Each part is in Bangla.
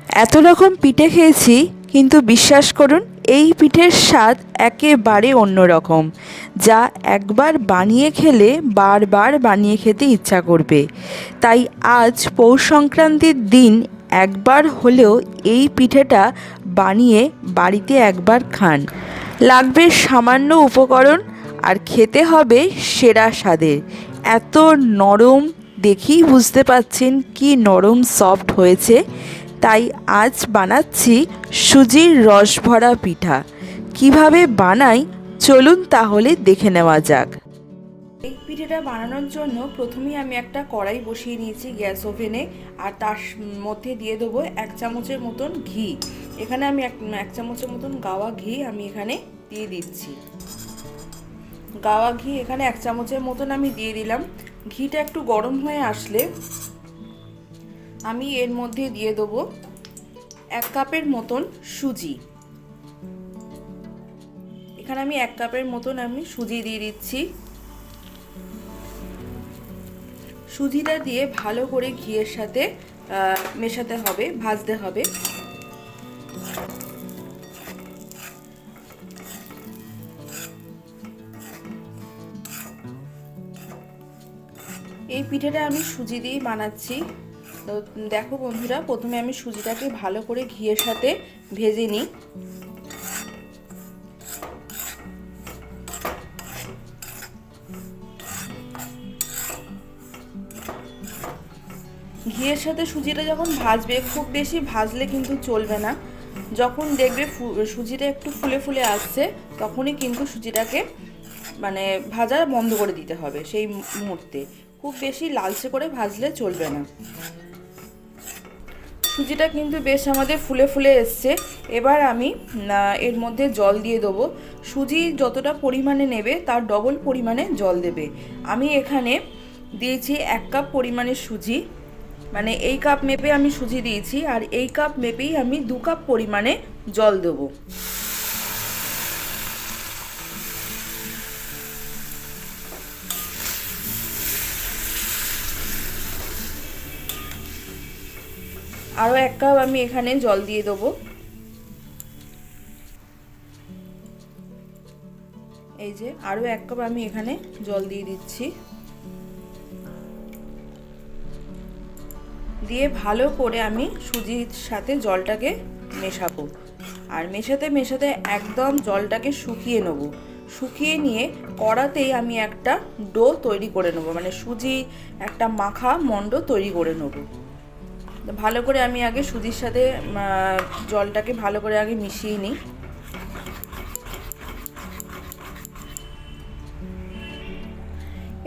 এত রকম পিঠে খেয়েছি, কিন্তু বিশ্বাস করুন এই পিঠের স্বাদ একেবারে অন্যরকম, যা একবার বানিয়ে খেলে বারবার বানিয়ে খেতে ইচ্ছা করবে। তাই আজ পৌষ সংক্রান্তির দিন একবার হলেও এই পিঠেটা বানিয়ে বাড়িতে একবার খান। লাগবে সামান্য উপকরণ, আর খেতে হবে সেরা স্বাদের। এত নরম, দেখেই বুঝতে পাচ্ছেন কি নরম সফট হয়েছে। তাই আজ বানাচ্ছি সুজির রসভরা পিঠা। কিভাবে বানাই চলুন তাহলে দেখে নেওয়া যাক। এই পিঠেটা বানানোর জন্য প্রথমেই আমি একটা কড়াই বসিয়ে নিয়েছি গ্যাস ওভেনে, আর তার মধ্যে দিয়ে দেবো 1 চামচের মতন ঘি। এখানে আমি এক চামচের মতন গাওয়া ঘি আমি এখানে দিয়ে দিচ্ছি। গাওয়া ঘি এখানে 1 চামচের মতন আমি দিয়ে দিলাম। ঘিটা একটু গরম হয়ে আসলে আমি এর মধ্যে দিয়ে দেবো 1 কাপের মতন সুজি। এখানে আমি 1 কাপের মতন আমি সুজি দিয়ে দিচ্ছি। সুজিটা দিয়ে ভালো করে ঘিয়ের সাথে মেশাতে হবে, ভাজতে হবে। এই পিঠেটা আমি সুজি দিয়েই বানাচ্ছি। তো দেখো বন্ধুরা, প্রথমে আমি সুজিটাকে ভালো করে ঘিয়ের সাথে ভেজে নিই। ঘিয়ের সাথে সুজিটা যখন ভাজবে, খুব বেশি ভাজলে কিন্তু চলবে না। যখন দেখবে সুজিটা একটু ফুলে ফুলে আসছে, তখনই কিন্তু সুজিটাকে মানে ভাজা বন্ধ করে দিতে হবে। সেই মুহূর্তে খুব বেশি লালচে করে ভাজলে চলবে না। সুজিটা কিন্তু বেশ আমাদের ফুলে ফুলে এসছে। এবার আমি এর মধ্যে জল দিয়ে দেবো। সুজি যতটা পরিমাণে নেবে তার ডবল পরিমাণে জল দেবে। আমি এখানে দিয়েছি 1 কাপ পরিমাণে সুজি, মানে এই কাপ মেপে আমি সুজি দিয়েছি, আর এই কাপ মেপেই আমি 2 কাপ পরিমাণে জল দেবো। আরও 1 কাপ আমি এখানে জল দিয়ে দেবো। এই যে আরও 1 কাপ আমি এখানে জল দিয়ে দিচ্ছি। দিয়ে ভালো করে আমি সুজির সাথে জলটাকে মেশাবো, আর মেশাতে মেশাতে একদম জলটাকে শুকিয়ে নেব। শুকিয়ে নিয়ে কড়াতেই আমি একটা ডো তৈরি করে নেব, মানে সুজি একটা মাখা মণ্ড তৈরি করে নেব। ভালো করে আমি আগে সুজির সাথে জলটাকে ভালো করে আগে মিশিয়ে নিই।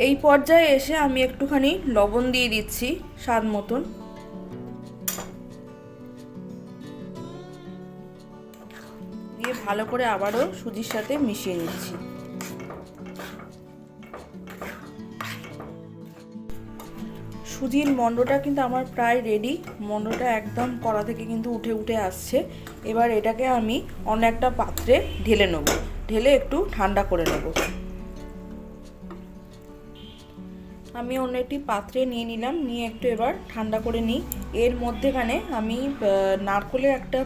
এই পর্যায়ে এসে আমি একটুখানি লবণ দিয়ে দিচ্ছি স্বাদ মতন। দিয়ে ভালো করে আবারও সুজির সাথে মিশিয়ে নিচ্ছি। সুজির মণ্ডটা কিন্তু আমার প্রায় রেডি। মণ্ডটা একদম কড়া থেকে কিন্তু উঠে উঠে আসছে। এবার এটাকে আমি অন্য একটা পাত্রে ঢেলে নেব, ঢেলে একটু ঠান্ডা করে নেব। আমি অন্য একটি পাত্রে নিয়ে নিলাম, নিয়ে একটু এবার ঠান্ডা করে নিই। এর মধ্যেখানে আমি নারকেলের একটা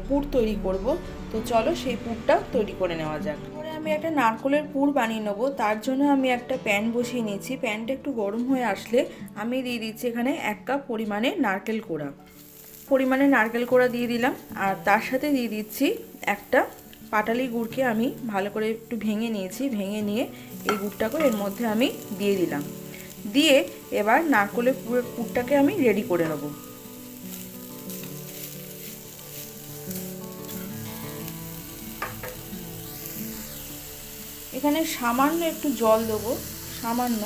পুর তৈরি করব। তো চলো সেই পুরটা তৈরি করে নেওয়া যাক। পরে আমি একটা নারকেলের পুর বানিয়ে নেবো। তার জন্য আমি একটা প্যান বসিয়ে নিয়েছি। প্যানটা একটু গরম হয়ে আসলে আমি দিয়ে দিচ্ছি এখানে 1 কাপ পরিমাণে নারকেল কোড়া দিয়ে দিলাম। আর তার সাথে দিয়ে দিচ্ছি একটা পাটালি গুড়কে আমি ভালো করে একটু ভেঙে নিয়েছি। ভেঙে নিয়ে এই গুড়টাকে এর মধ্যে আমি দিয়ে দিলাম। দিয়ে এবার নারকেলের পুরটাকে আমি রেডি করে নেব। এখানে সামান্য একটু জল দেবো, সামান্য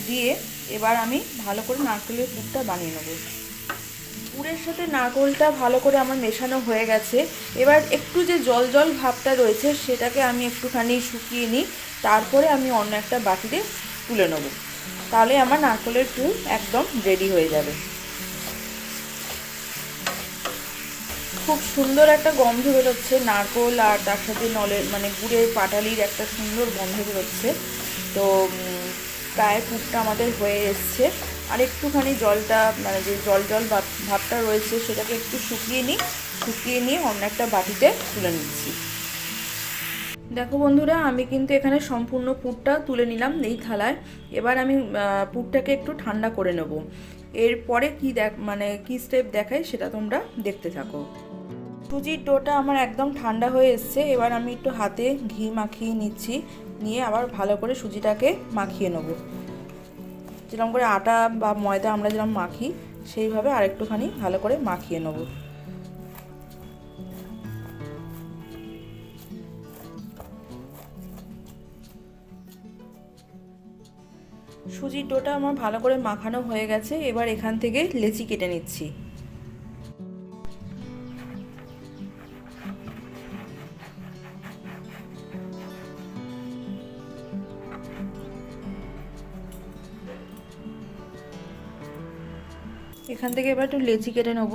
দিয়ে এবার আমি ভালো করে নারকেলের পুরটা বানিয়ে নেব। পুরের সাথে নারকেলটা ভালো করে আমার মেশানো হয়ে গেছে। এবার একটু যে জল জল ভাবটা রয়েছে সেটাকে আমি একটুখানি শুকিয়ে নিই, তারপরে আমি অন্য একটা বাটিতে তুলে নেব। তাহলে আমার নারকেলের পুর একদম রেডি হয়ে যাবে। খুব সুন্দর একটা গন্ধ বেরোচ্ছে নারকেল আর তার সাথে মানে গুড়ের পাটালির একটা সুন্দর গন্ধ বেরোচ্ছে। তো প্রায় পুরটা আমাদের হয়ে এসছে। আর একটুখানি জলটা মানে যে জল জল ভাবটা রয়েছে সেটাকে একটু শুকিয়ে নিয়ে অন্য একটা বাটিতে তুলে নিচ্ছি। দেখো বন্ধুরা, আমি কিন্তু এখানে সম্পূর্ণ পুরটা তুলে নিলাম এই থালায়। এবার আমি পুরটাকে একটু ঠান্ডা করে নেব। এরপরে কি স্টেপ দেখাই সেটা তোমরা দেখতে থাকো। সুজির ডোটা আমার একদম ঠান্ডা হয়ে এসছে। এবার আমি একটু হাতে ঘি মাখিয়ে নিচ্ছি, নিয়ে আবার ভালো করে সুজিটাকে মাখিয়ে নেব। যেরকম করে আটা বা ময়দা আমরা যেরকম মাখি সেইভাবে আরেকটুখানি ভালো করে মাখিয়ে নেব। সুজির ডোটা আমার ভালো করে মাখানো হয়ে গেছে। এবার এখান থেকে লেচি কেটে নিচ্ছি। এখান থেকে এবার একটু লেচি কেটে নেব।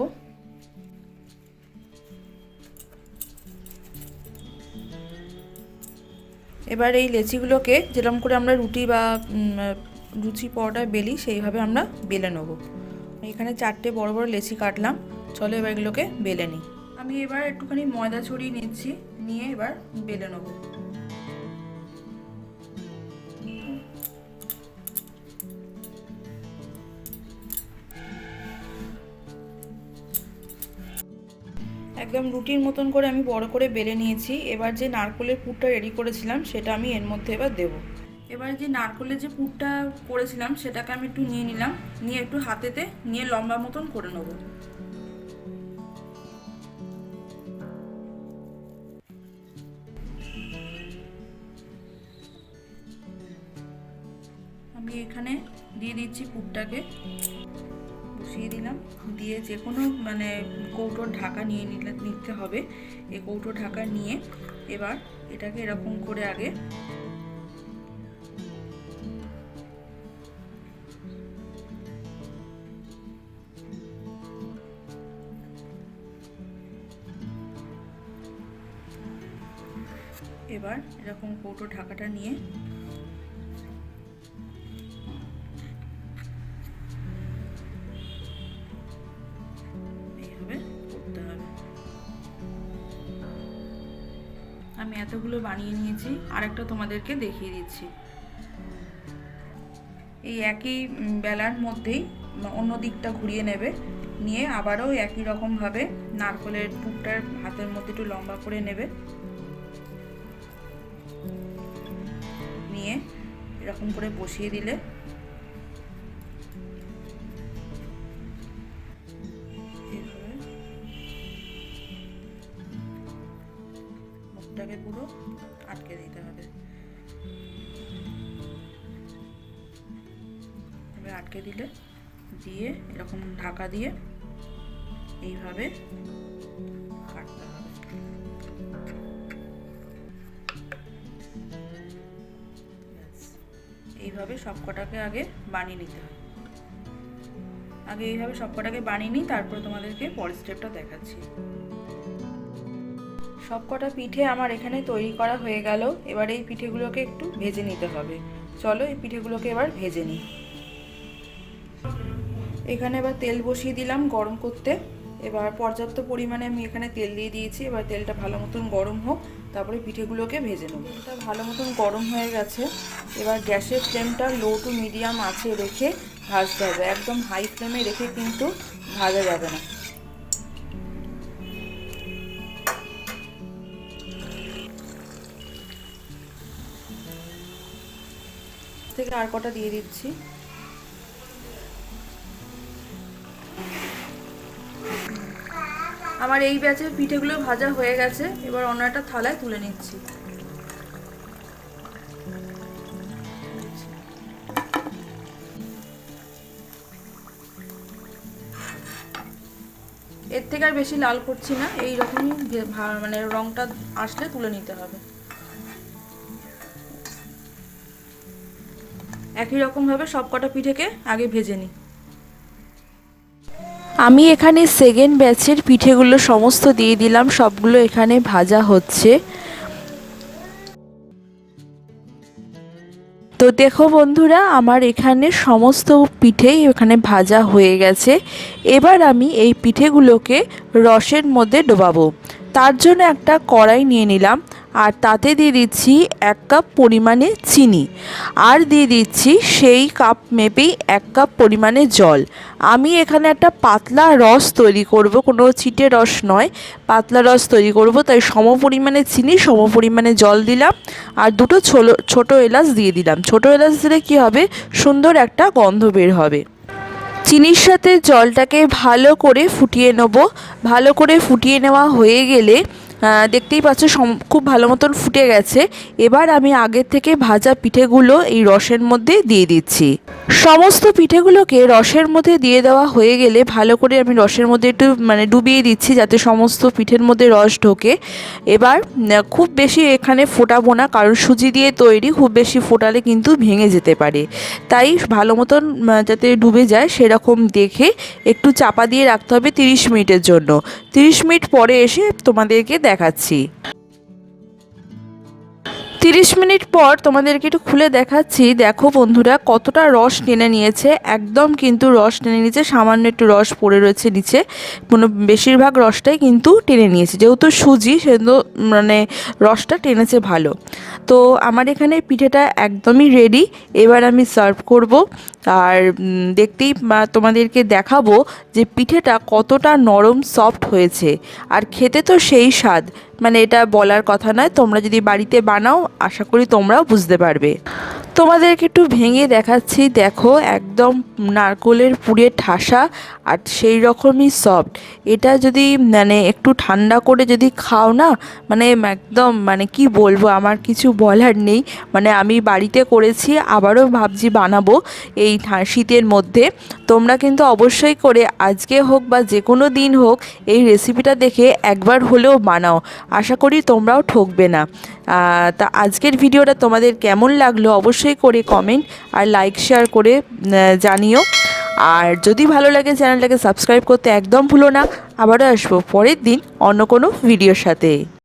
এবার এই লেচিগুলোকে যেরকম করে আমরা রুটি বা লুচি পরোটা বেলি সেইভাবে আমরা বেলে নেব। এখানে 4টে বড় বড় লেচি কাটলাম। চলো এবার এগুলোকে বেলে নিই। আমি এবার একটুখানি ময়দা ছড়িয়ে নিচ্ছি, নিয়ে এবার বেলে নেব। একদম রুটির মতন করে আমি বড় করে বেলে নিয়েছি। এবার যে নারকেলের পুরটা রেডি করেছিলাম সেটা আমি এর মধ্যে এবার দেব। এবার যে নারকেলের যে পুরটা করেছিলাম সেটাকে আমি একটু নিয়ে নিলাম, নিয়ে একটু হাতেতে নিয়ে লম্বা মতন করে নেব। আমি এখানে দিয়ে দিচ্ছি পুরটাকে, বসিয়ে দিলাম। দিয়ে যে কোনো কৌটোর ঢাকা নিতে হবে। এই কৌটোর ঢাকা নিয়ে এবার এটাকে এরকম করে আগে এরকম কৌটোর ঢাকাটা নিয়ে আমি এতগুলো বানিয়ে নিয়েছি। আরেকটা তোমাদেরকে দেখিয়ে দিচ্ছি। এই একই বেলার মধ্যেই অন্য দিকটা ঘুরিয়ে নেবে, নিয়ে আবারও একই রকমভাবে নারকেলের পুরটার হাতের মধ্যে একটু লম্বা করে নেবে, নিয়ে এরকম করে বসিয়ে দিলে মুখটাকে পুরো আটকে দিতে হবে। এবার আটকে দিয়ে এরকম ঢাকা দিয়ে এইভাবে কাটতে হবে। এইভাবে সবকটাকে আগে বানিয়ে নিতে হবে। আগে এইভাবে সবকটাকে বানিয়ে নিই, তারপর তোমাদেরকে পরের স্টেপটা দেখাচ্ছি। সবকটা পিঠে আমার এখানে তৈরি করা হয়ে গেল। এবার এই পিঠেগুলোকে একটু ভেজে নিতে হবে। চলো এই পিঠেগুলোকে এবার ভেজে নিই। এখানে এবার তেল বসিয়ে দিলাম গরম করতে। এবার পর্যাপ্ত পরিমাণে আমি এখানে তেল দিয়ে দিয়েছি। এবার তেলটা ভালো মতন গরম হোক, তারপরে পিঠেগুলোকে ভেজে নেব। তেলটা ভালো মতন গরম হয়ে গেছে। এবার গ্যাসের ফ্লেমটা লো টু মিডিয়াম আঁচে রেখে ভাজতে হবে। একদম হাই ফ্লেমে রেখে কিন্তু ভাজা যাবে না। থেকে আর কটা দিয়ে দিচ্ছি। আমার এই ব্যাচের পিঠেগুলো ভাজা হয়ে গেছে। এবার অন্য একটা থালায় তুলে নিচ্ছি। এর থেকে আর বেশি লাল করছি না, এই রকমই রংটা আসলে তুলে নিতে হবে। একই রকমভাবে সবকটা পিঠেকে আগে ভেজে নিই। আমি এখানে সেকেন্ড ব্যাচের পিঠেগুলো সমস্ত দিয়ে দিলাম। সবগুলো এখানে ভাজা হচ্ছে। তো দেখো বন্ধুরা, আমার এখানে সমস্ত পিঠেই এখানে ভাজা হয়ে গেছে। এবার আমি এই পিঠেগুলোকে রসের মধ্যে ডোবাবো। তার জন্য একটা কড়াই নিয়ে নিলাম, আর তাতে দিয়ে দিচ্ছি 1 কাপ পরিমাণে চিনি, আর দিয়ে দিচ্ছি সেই কাপ মেপেই 1 কাপ পরিমাণে জল। আমি এখানে একটা পাতলা রস তৈরি করব, কোনো ছিটে রস নয়, পাতলা রস তৈরি করব। তাই সম পরিমাণে চিনি, সম পরিমাণে জল দিলাম, আর দুটো ছোটো এলাচ দিয়ে দিলাম। ছোটো এলাচ দিলে কী হবে, সুন্দর একটা গন্ধ বের হবে। চিনির সাথে জলটাকে ভালো করে ফুটিয়ে নেব। ভালো করে ফুটিয়ে নেওয়া হয়ে গেলে দেখতেই পাচ্ছ খুব ভালো মতন ফুটে গেছে। এবার আমি আগের থেকে ভাজা পিঠেগুলো এই রসের মধ্যে দিয়ে দিচ্ছি। সমস্ত পিঠেগুলোকে রসের মধ্যে দিয়ে দেওয়া হয়ে গেলে ভালো করে আমি রসের মধ্যে একটু ডুবিয়ে দিচ্ছি, যাতে সমস্ত পিঠের মধ্যে রস ঢোকে। এবার খুব বেশি এখানে ফোটাবো না, কারণ সুজি দিয়ে তৈরি, খুব বেশি ফোটালে কিন্তু ভেঙে যেতে পারে। তাই ভালো মতন যাতে ডুবে যায় সেরকম দেখে একটু চাপা দিয়ে রাখতে হবে 30 মিনিটের জন্য। 30 মিনিট পরে এসে তোমাদেরকে দেখাচ্ছি। 30 মিনিট পর তোমাদেরকে একটু খুলে দেখাচ্ছি। দেখো বন্ধুরা, কতটা রস টেনে নিয়েছে, একদম কিন্তু রস টেনে নিয়েছে, সামান্য একটু রস পড়ে রয়েছে নিচে, কোনো বেশিরভাগ রসটাই কিন্তু টেনে নিয়েছে। যেহেতু সুজি সেহেতু রসটা টেনেছে ভালো। তো আমার এখানে পিঠেটা একদমই রেডি। এবার আমি সার্ভ করব, আর দেখতেই তোমাদেরকে দেখাবো যে পিঠেটা কতটা নরম সফট হয়েছে, আর খেতে তো সেই স্বাদ, এটা বলার কথা নয়। তোমরা যদি বাড়িতে বানাও, আশা করি তোমরাও বুঝতে পারবে। তোমাদেরকে একটু ভেঙে দেখাচ্ছি। দেখো, একদম নারকেলের পুরের ঠাসা, আর সেই রকমই সফট। এটা যদি একটু ঠান্ডা করে যদি খাও না, একদম কি বলবো, আমার কিছু বলার নেই। আমি বাড়িতে করেছি, আবারও ভাবছি বানাবো এই শীতের মধ্যে। তোমরা কিন্তু অবশ্যই করে আজকে হোক বা যে কোনো দিন হোক এই রেসিপিটা দেখে একবার হলেও বানাও। আশা করি তোমরাও ঠকবে না। তা আজকের ভিডিওটা তোমাদের কেমন লাগলো অবশ্যই করে কমেন্ট আর লাইক শেয়ার করে জানিও। আর যদি ভালো লাগে চ্যানেলটাকে সাবস্ক্রাইব করতে একদম ভুলো না। আবারও আসবো পরের দিন অন্য কোনো ভিডিওর সাথে।